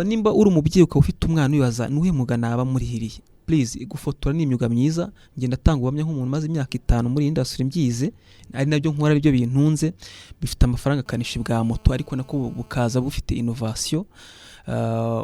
Nimba uri umubyeyi ukaba ufite umwana wibaza nuhe mwuga naba murihiriye, please gufotora ni imyuga myiza. Ngenda tanga ubuhamya nk'umuntu maze imyaka 5 muri industry mbyize, ari nabyo nkora aribyo bintunze, bifite amafaranga kanishi bwa moto, ariko nako bukaza bufite innovation.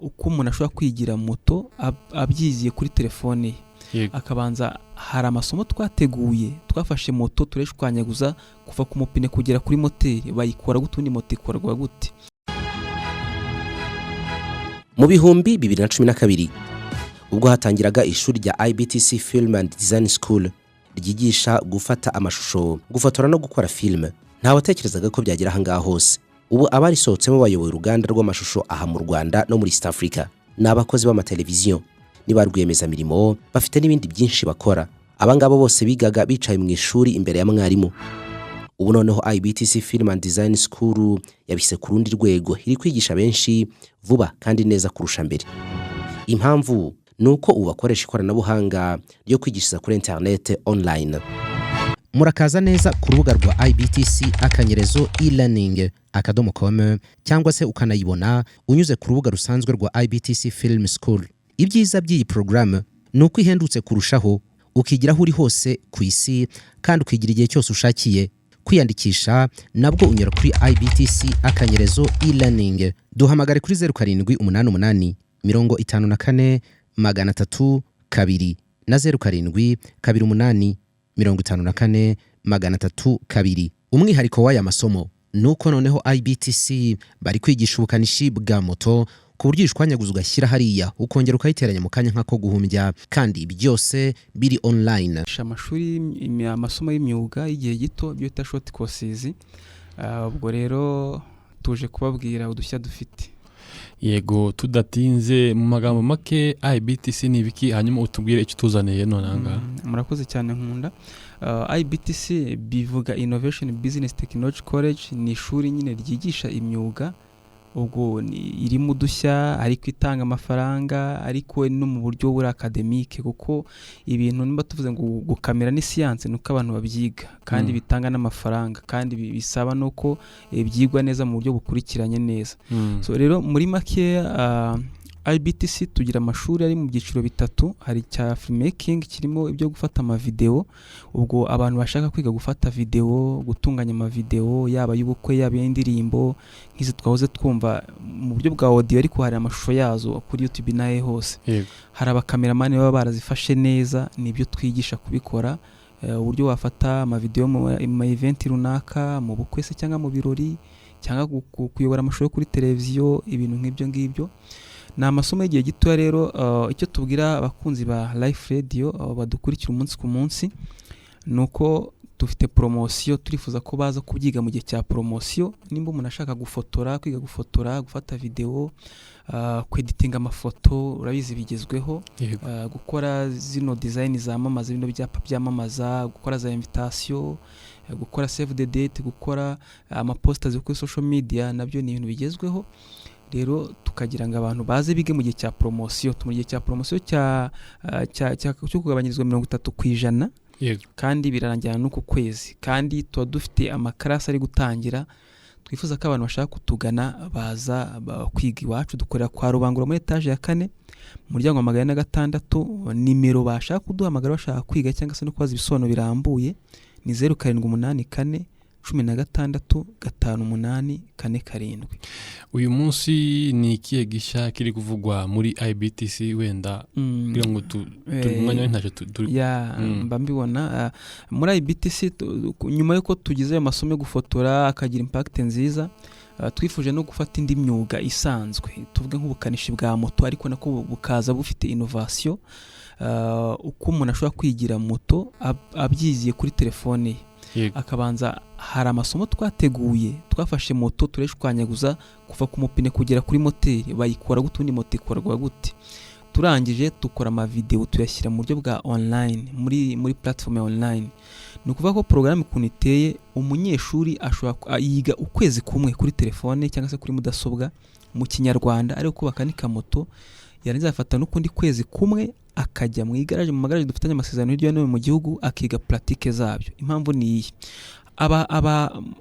Uko umuntu ashobora kwigira moto abyiziye kuri telefone ye, akabanza hari amasomo twateguye, twafashe moto tureshwanyaguza kuva ku mupine kugera kuri moteri, bayikora gutundi moto ikorwa gute. Mu bihumbi 2012 ubwo hatangiraga ishuri rya IBTC Film and Design School ryigisha gufata amashusho, gufotora no gukora film, nta watekerezaga ko byagira ahangaha hose. Ubu abarisohotsemo bayoboye uruganda rw'amashusho aha mu Rwanda no muri East Africa, n'abakozi b'amateleviziyo, niba rwiyemeza mirimo, bafite n'ibindi byinshi bakora. Abangabo bose bigaga bicaye mu ishuri imbere ya mwarimu. Ubu noneho IBTC Film and Design School yabise ku rundi rwego, iri kwigisha benshi vuba kandi neza kurusha mbere. Impamvu nuko ubu bakoresha ikoranabuhanga ryo kwigishiriza kuri internet online. Murakaza neza ku rubuga rwa IBTC akanyerezo e-learning.com cyangwa se ukanayibona unyuze ku rubuga rusanzwe rwa IBTC Film School. Ibyiza by'iyi program nuko ihendutse kurushaho, ukigira aho uri hose ku isi kandi ukigira igihe cyose ushakiye. Kwiyandikisha nabwo unyura kuri IBTC akanyerezo e-learning. Duhamagare kuri 0788 54 302 na 07 28 54 302. Umwihariko w'aya masomo nuko noneho IBTC bari kwigisha ubukanishi bwa moto ku buryo ishwanyaguza ugashyira hariya ukongera ukayiteranya mu kanya nk'ako guhumbya, kandi byose biri online. Amashuri amasomo y'imyuga igihe gito byo ta short courses. Ubwo rero tuje kubabwira udushya dufite. Yego, tudatinze mu magambo make, IBTC ni ibiki, hanyuma utubwire icyo tuzaniye nonanga. Murakoze cyane nkunda. IBTC bivuga Innovation Business Technology College, ni ishuri nyine ryigisha imyuga. Ubwo iri mu dushya, ariko itanga amafaranga, ariko no mu buryo buri academique, kuko ibintu nimba tuvuze ngo gukamera ni science, nuko abantu babyiga kandi bitanga n'amafaranga, kandi bisaba nuko byigwa neza mu buryo bukurikiranye neza. So rero muri make IBTC tugira amashuri ari mu byiciro bitatu. Hari cya filmmaking kirimo ibyo gufata ama video, ubwo abantu bashaka kwiga gufata video, gutunganya ama video yaba y'ubukwe yaba y'indirimbo nk'izi twahoze twumva mu buryo bwa audio, ariko hari amashusho yazo kuri YouTube naye hose. Hari abakameramani baba barazifashe neza, nibyo twigisha kubikora. Uburyo wafata ama video mu event runaka, mu bukwe se cyangwa mu birori, cyangwa kuyobora amashusho kuri televiziyo, ibintu nk'ibyo ngibyo. Na amasomo y'igihe gito rero. Icyo tubwira abakunzi ba Life Radio badukurikira umunsi ku munsi nuko dufite promotion, turifuza ko baza kubyiga mu gihe cya promotion. Nimba umuntu ashaka gufotora, kwiga gufotora, gufata video, kweditinga amafoto, urabizi bigezweho, gukora zino design zamamaza, bino byapa byamamaza, gukora za invitation, gukora save the date, gukora amaposters kuri social media, nabyo ni ibintu bigezweho. Rero tukagira ngo abantu baze bige mu gihe cya promotion. Mu gihe cya promotion cyo kugabanyirizwa 30%, kandi birarangira no ku kwezi, kandi tuba dufite amakarasi ari gutangira. Twifuza ko abantu bashaka kutugana baza kwiga iwacu. Dukorera kwa Rubangura muri etage ya 4, muryango wa 106. Nimero bashaka kuduhamagara bashaka kwiga cyangwa se no kubaza ibisobanuro birambuye ni 0784 16 Uyu munsi ni ikihe gishya kiri kuvugwa muri IBTC wenda kugira ngo tumwanya ntacyo mba mbibona muri IBTC. Nyuma yuko tugize amasomo yo gufotora akagira impact nziza, twifuje no gufata indi myuga isanzwe, tuvuge nk'ubukanishi bwa moto, ariko nako bukaza bufite innovation. Uko umuntu ashobora kwigira moto abyiziye kuri telefone ye, akabanza hari amasomo twateguye, twafashe moto tureshwanyaguza kuva ku mupine kugera kuri moteri, bayikora gutundi moto ikorwa gute. Turangije dukora ama video tuyashyira mu buryo bwa online muri platform online. Ni ukuvuga ko program ukuntu iteye, umunyeshuri ashobora yiga ukwezi kumwe kuri telefone cyangwa se kuri mudasobwa mu Kinyarwanda, ariko kubakanika moto yarangiza afata n'ukundi kwezi kumwe akajya mu igaraje, mu magaraje dufitanye amasezerano hirya no hino mu gihugu, akiga pratique zabyo. Impamvu ni iyi: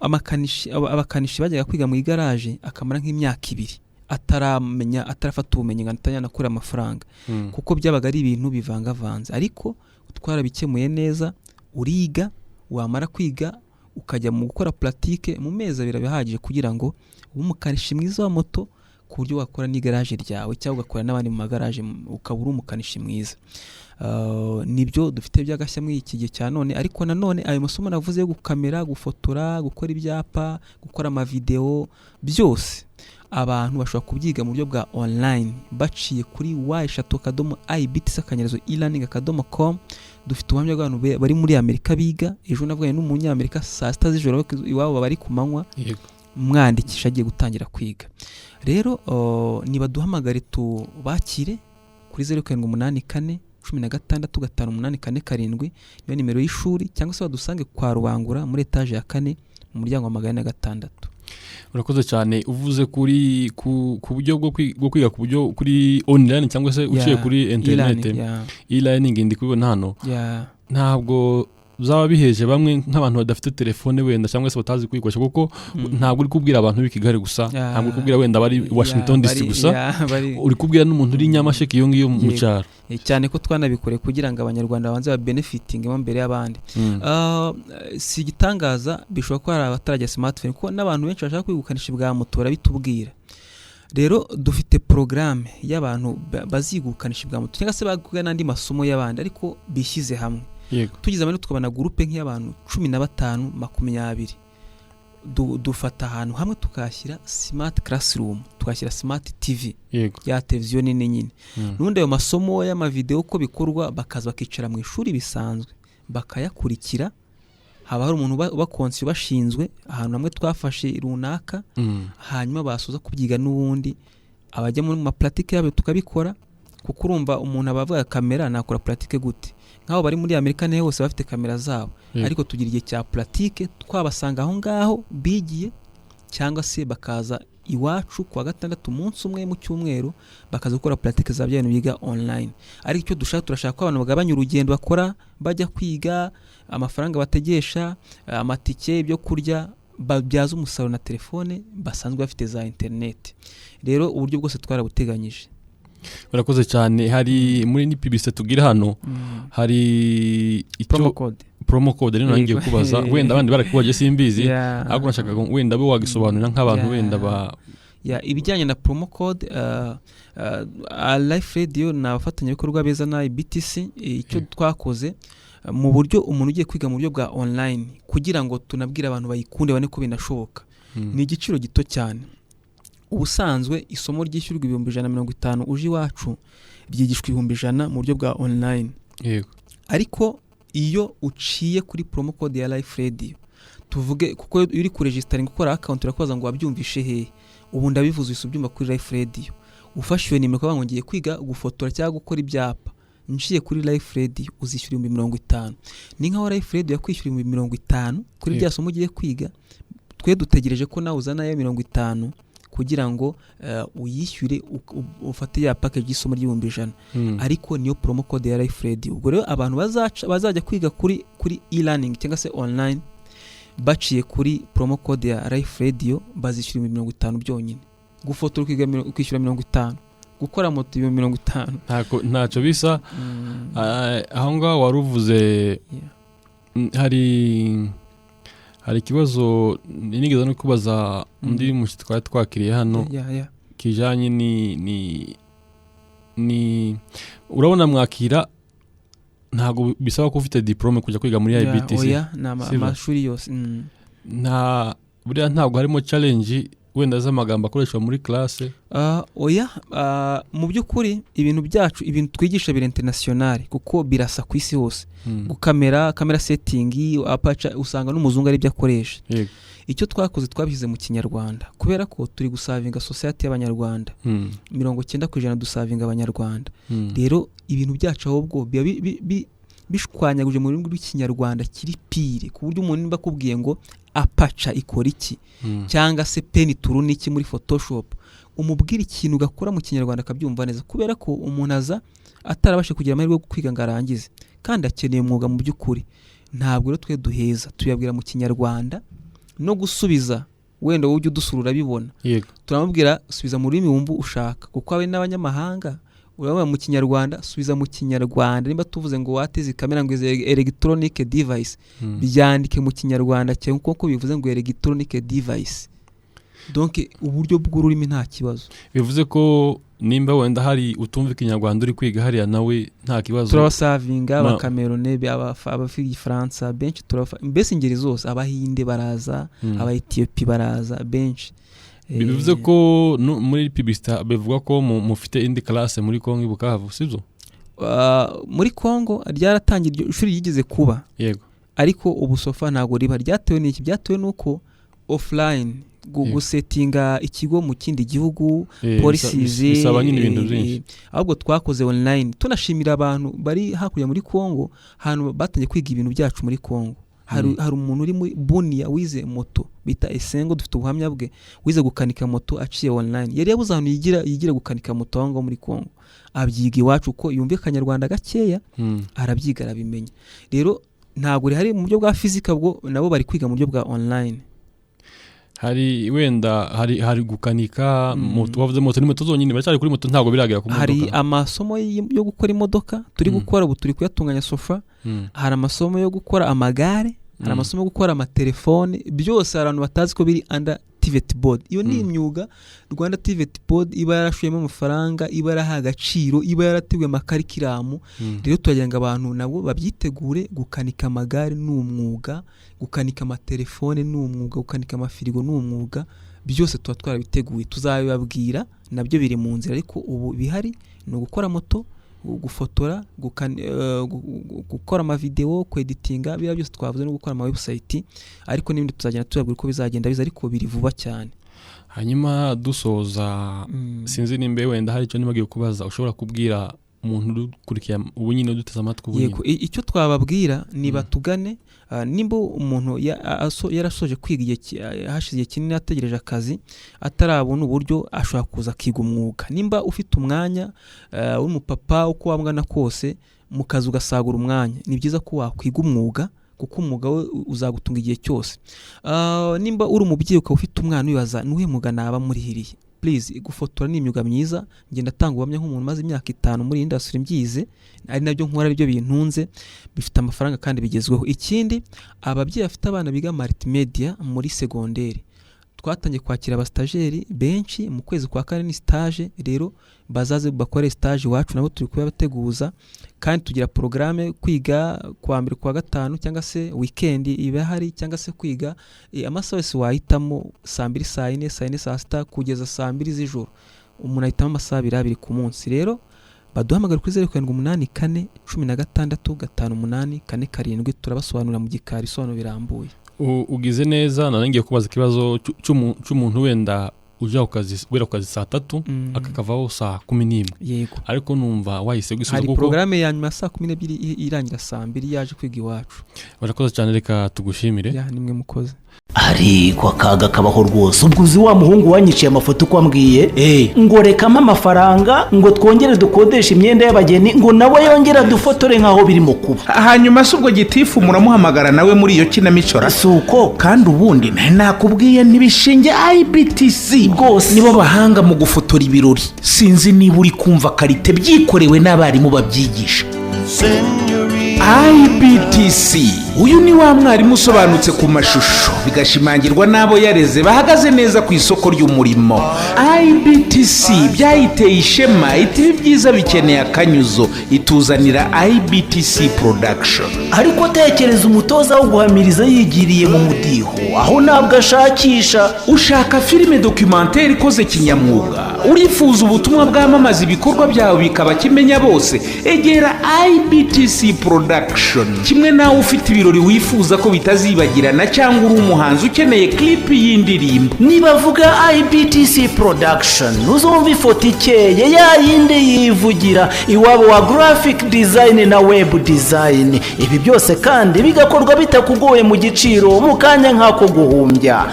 abakanishi bajyaga kwiga mu igaraje akamara nk'imyaka 2 atarafata ubumenyi ngo atanakura amafaranga kuko byabaga ari ibintu bivangavanze, ariko twarabikemuye neza. Uriga, wamara kwiga ukajya mu gukora pratique mu mezi abiri bihagije kugira ngo ube umukanishi mwiza wa moto, ku buryo wakora n'igaraje ryawe cyangwa ugakora n'abandi mu magaraje ukaba uri umukanishi mwiza. Nibyo dufite byagashya muri iki gihe cya none, ariko nanone ayo masomo navuze yo gukamera, gufotora, gukora ibyapa, gukora amavideo, byose abantu bashobora kubyiga mu buryo bwa online baciye kuri y3.ibtc-e-learning.com. dufite ubuhamya bw'abantu bari muri Amerika biga. Ejo navuganye n'umunyamerika saa 6 z'ijoro iwabo bari ku manywa, mwandikisha agiye gutangira kwiga. Rero niba duhamagare tubakire kuri 0784 16 5 847 niyo nimero y'ishuri, cyangwa se badusange kwa Rubangura muri etage ya 4 mu muryango wa 106. Urakoze cyane. Uvuze kuri ku buryo bwo kwiga ku buryo kuri online cyangwa se uciye kuri internet, e-learning ndi kubibona hano. Ntabwo zaba biheje bamwe nk'abantu badafite telefone wenda cyangwa se batazi kwikoresha, kuko ntabwo uri kubwira abantu b'Ikigali gusa, ntabwo uri kubwira wenda bari Washington DC gusa, uri kubwira n'umuntu uri Nyamasheke iyo ngiyo mu cyaro. Cyane ko twanabikore kugira ngo abanyarwanda banze ba benefiting mo mbere y'abandi. Si gitangaza, bishobora ko hari abatarajya smartphone, kuko n'abantu benshi bashaka kwigukanisha bwa moto barabitubwira. Rero dufite programme y'abantu bazigukanisha bwa moto cyangwa se baguga n'andi masomo y'abandi ariko bishyize hamwe. Tugize amano tukabana groupe nk'abantu 15 20, dufata ahantu hamwe tukashyira smart classroom, tukashyira smart TV ya televiziyo nini nyine. Nundi ayo masomo y'amavideo ko bikorwa bakaza bakicara mu ishuri bisanzwe bakayakurikira. Haba hari umuntu bakonsi bashinzwe ahantu hamwe twafashe runaka, hanyuma basoza kubyiga n'ubundi abajya mu pratique yabo tukabikora, kuko urumva umuntu abavuga kamera nakora pratique gute. Nk'aho bari muri Amerika ne hose bafite kamera zabo, ariko tugira igihe cya pratique twabasanga aho ngaho bigiye, cyangwa se bakaza iwacu kwa gatandatu umunsi umwe mu cyumweru bakaza gukora pratique za byanyu biga online. Ariko icyo turashaka ko abantu bagabanya urugendo bakora bajya kwiga, amafaranga bategesha, amatike, ibyo kurya, babyaza umusaruro na telefone basanzwe bafite za internet. Rero uburyo bwose twarabuteganyije. Urakoze cyane. Hari muri ni publicité tugira hano, hari promo code rero nangiye kubaza, wenda abandi barakubaje simbizi, ariko nashaka wenda bo wagisobanurira nk'abantu wenda ibijyanye na promo code. Life Radio na abafatanya bikorwa beza na IBTC. Icyo twakoze mu buryo umuntu ugiye kwiga mu buryo bwa online, kugira ngo tunabwire abantu bayikunde bane ko binashoboka, ni igiciro gito cyane. Ubusanzwe isomo ryishyurwa 150 uje iwacu ryigishwa 100 mu buryo bwa online. Ariko iyo uciye kuri promo code ya Life Radio, tuvuge kuko uri ku registering gukora account urakoza ngo wabyumvishe he, ubu ndabivuze isubyumva kuri Life Radio, ufashiwe nimero kwa ngo ngiye kwiga gufotora cyangwa gukora ibyapa, nciye kuri Life Radio uzishyura 150. Ni nka Life Radio yakwishyura 150 kuri bya somo ugiye kwiga, twe dutegereje ko nawe uzana ya 150 kugira ngo uyishyure ufate ya package y'isomo ry'100. Ariko niyo promo code ya Life Radio. Ubwo rero abantu bazajya kwiga kuri e-learning cyangwa se online baciye kuri promo code ya Life Radio bazishyura 150 byonyine. Gufotora ukishyura 150, gukora moto 150. Ntacyo bisa. Aho ngaho waruvuze hari ikibazo nigeze no kubaza undi mu twari twakiriye hano kijanye ni urabona mwakira ntago bisaba ko ufite diplome kujya kwiga muri IBTC. Amashuri yose buriya ntabwo harimo challenge wenda z'amagambo akoreshwa muri classe. Mu by'ukuri ibintu byacu, ibintu twigisha biri international kuko birasa ku isi hose. Kamera setting apacha usanga n'umuzungu ari byo akoresha. Icyo twakoze twabishyize mu Kinyarwanda kubera ko turi gusavinga society y'Abanyarwanda. 90% dusavinga Abanyarwanda. Rero ibintu byacu ahubwo bishwanyaguje mu rurimi rw'Ikinyarwanda kiri pire, ku buryo umuntu nimba kubwiye ngo apacha ikora iki cyangwa se pen tool niki muri Photoshop, umubwira ikintu gakora mu Kinyarwanda akabyumva neza, kubera ko umuntu aza atarabashe kugira amahirwe yo kwiga ngo arangize kandi akeneye umwuga mu by'ukuri. Ntabwo rero twe duheza tuyabwira mu Kinyarwanda no gusubiza wenda wowe ujya udusura urabibona turamubwira subiza mu rurimi wumva ushaka kuko abe n'abanyamahanga urabona mu kinyarwanda subiza mu kinyarwanda nimba tuvuze ngo wateze kamera ngo electronic device byandike mu kinyarwanda cyangwa kuko bivuze ngo electronic device donc uburyo bw'ururimi nta kibazo bivuze ko nimba wenda hari utumva ikinyarwanda uri kwiga hariya nawe nta kibazo turabasavinga abakamerone abafiga Faransa benshi mbese ingeri zose abahinde baraza abaethiopia baraza benshi bivuze ko muri Pibista bivuga ko mufite indi classe muri Kongo Bukavu sibyo muri Kongo ryaratangiye ishuri yigeze kuba yego ariko ubu sofa ntago riba ryatewe n'iki byatewe nuko offline gusetinga ikigo mu kindi gihugu policies bisaba nyine ibintu byinshi ahubwo twakoze online tunashimira abantu bari hakurya muri Kongo hano batangiye kwiga ibintu byacu muri Kongo hari umuntu uri muri Bunia wize moto bita Esengo dufite ubuhamya bwe wize gukanika moto aciye online yari yabuze ahantu yigira gukanika moto aho muri Kongo abyiga iwacu ko yumva Kanyarwanda gakeya arabyiga arabimenya rero ntabwo rihari mu buryo bwa physical bwo nabo bari kwiga mu buryo bwa online hari wenda hari gukanika moto bavuze moto ni moto zonyine bacari kuri moto ntago biragera ku modoka hari amasomo yo gukora imodoka turi gukora ubu turi kuyatunganya sofa hari amasomo yo gukora amagare hari amasomo yo gukora amatelefone byose abantu batazi ko biri under TVET board iyo ni imyuga Rwanda TVET board iba yarashuyemo amafaranga iba yaraha agaciro iba yarateguye amakarikiramu rero turagira ngo abantu nabo babyitegure gukanika amagare n'umwuga gukanika amatelefone n'umwuga gukanika amafirigo n'umwuga byose tuba twarabiteguye tuzabibabwira nabyo biri mu nzira ariko ubu bihari no gukora moto gufotora gukora ama video kweditinga bira byose twavuze no gukora ama website ariko n'ibindi tuzagenda tubabwira uko bizagenda biza ariko biri vuba cyane hanyuma dusoza sinzi nimbe wenda hari icyo nibagiye kubaza ushobora kubwira umuntu ukurikiye ubu nyine duteze amatwi ubu yego icyo twababwira niba tugane nimba umuntu yarasoje kwiga hashize kinini ategereje akazi atarabona uburyo ashobora kuza kiga umwuga nimba ufite umwanya w'umupapa uko wamwana kose mu kazi ugasagura umwanya ni byiza ko wakwiga umwuga kuko umwuga we uzagutunga igihe cyose nimba uri umubyeyi ukaba ufite umwana wibaza nuhe mwuga naba murihiriye please gufotora ni imyuga myiza ngenda tanga ubamye nk'umuntu maze imyaka 5 muri industry mbyize ari nabyo nkora ari byo bintunze bifite amafaranga kandi bigezweho ikindi ababyeyi bafite abana biga multimedia muri secondaire twatangiye kwakira abastageri benshi mu kwezi kwa kane ni stage rero bazaze bakore stage wacu nabo turi kubateguza kandi tugira programme kwiga kwa mbere kwa gatanu cyangwa se weekend iba hari cyangwa se kwiga amasaha yose wahitamo saa 2 saa 4 saa 4 saa 6 kugeza saa 2 z'ijoro umuntu ahitamo amasaha 2 ku munsi rero baduhamagara kuri 0784165847 turabasobanurira mu gikari sono birambuye ugize neza narangiye kubaza ikibazo cy'umuntu wenda ujya ukazi saa 3 akakavaho saa 11 yego ariko numva wahise gusubiza kuko hari programme ya nyuma saa 12 irangira saa 2 yaje kwiga iwacu barakoze cyane reka tugushimire ya nimwe mukoze ariko akaga kabaho rwose ubwo uzi wa muhungu wanyiciye amafoto uko ambwiye ngo rekamo amafaranga ngo twongere dukodesha imyenda y'abageni ngo nawe yongera dufotore nkaho birimo kuba hanyuma se ubwo gitifu muramuhamagara nawe muri iyo kinamicora suko kandi ubundi nakubwiye ntibishinge IBTC rwose nibo bahanga mu gufotora ibirori sinzi niba uri kumva karite byikorewe n'abarimu babyigisha IBTC uyu ni wa mwarimu usobanutse ku mashusho bigashimangirwa n'abo yareze bahagaze neza ku isoko ry'umurimo IBTC byayiteye ishema iti byiza bikeneye akanyuzo ituzanira IBTC production ariko tekereza umutoza wo guhamiriza yigiriye mu mudiho aho ntabwo ashakisha ushaka filime documentaire ikoze kinyamwuga urifuza ubutumwa bwamamaza ibikorwa byawe bikaba kimenya bose egera IBTC production kimwe nawe ufite ibirori wifuza ko bitazibagirana cyangwa uri umuhanzi ukeneye clip y'indirimbo nibavuga IBTC production uzumva ifoto ikeye ya yindi yivugira iwabo wa graphic design na web design ibi byose kandi bigakorwa bitakugoye mu giciro mu kanya nk'ako guhumbya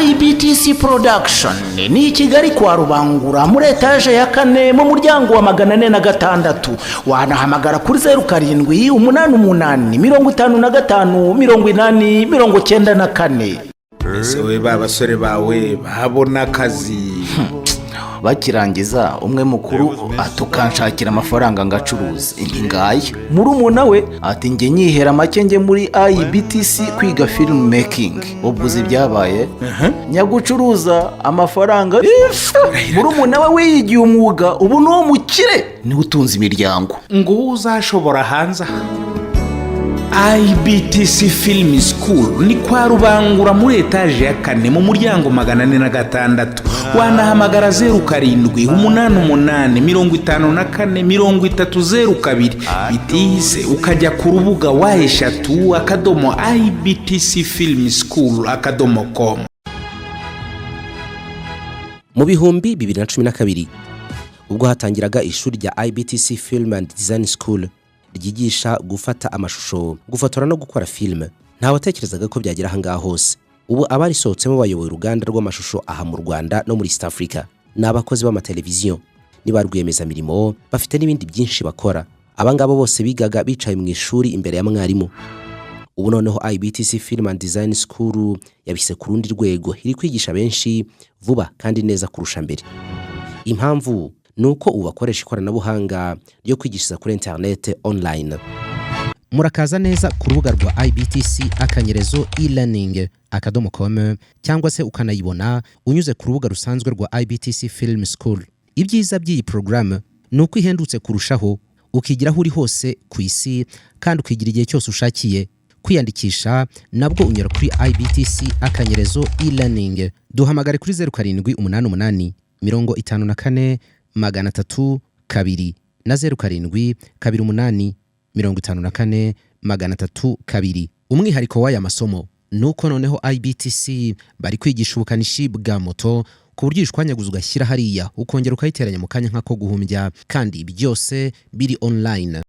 IBTC production ni Kigali kwa Rubangura muri etage ya 4 mu muryango wa 406 wanahamagara kuri 0788 55 80 94. ese we ba basore bawe babona akazi bakirangiza umwe mukuru atukanshakira amafaranga ngacuruza inti ngaya murumuna we ati njye nyihera make njye muri IBTC kwiga film making ubwo byabaye nyagucuruza amafaranga murumuna we wiyigiye umwuga ubu no mukire niwe utunze imiryango ngo uzashobora hanze IBTC Film School ni kwa Rubangura muri etaje ya 4 mu muryango 406 wanahamagara 0788543002 bitise ukajya ku rubuga wa3.ibtcfilmschool.com. mu bihumbi 2012 ubwo hatangiraga ishuri rya IBTC Film and Design School ryigisha gufata amashusho, gufotora no gukora filime, nta watekerezaga ko byagera ahangaha hose. Ubu abarisohotsemo bayoboye uruganda rw'amashusho aha mu Rwanda no muri East Africa. Ni abakozi b'amateleviziyo, ni ba rwiyemezamirimo, bafite n'ibindi byinshi bakora. Abangabo bose bigaga bicaye mu ishuri imbere ya mwarimu. Ubu noneho IBTC Film and Design School yabise ku rundi rwego, iri kwigisha benshi vuba kandi neza kurusha mbere. Impamvu nuko ubakoresha ikoranabuhanga ryo kwigishiriza kuri internet online. Murakaza neza ku rubuga rwa IBTC akanyerezo e-learning.com cyangwa se ukanayibona unyuze ku rubuga rusanzwe rwa IBTC Film School. Ibyiza by'iyi program nuko ihendutse kurushaho, ukigira aho uri hose ku isi kandi ukigira igihe cyose ushakiye. Kwiyandikisha nabwo unyura kuri IBTC akanyerezo e-learning. Duhamagare kuri 0788 54 302 na 0728 54 302. Umwihariko w'aya masomo nuko noneho IBTC bari kwigisha ubukanishi bwa moto ku buryo ishwanyaguza ugashyira hariya ukongera ukayiteranya mu kanya nk'ako guhumbya, kandi byose biri online.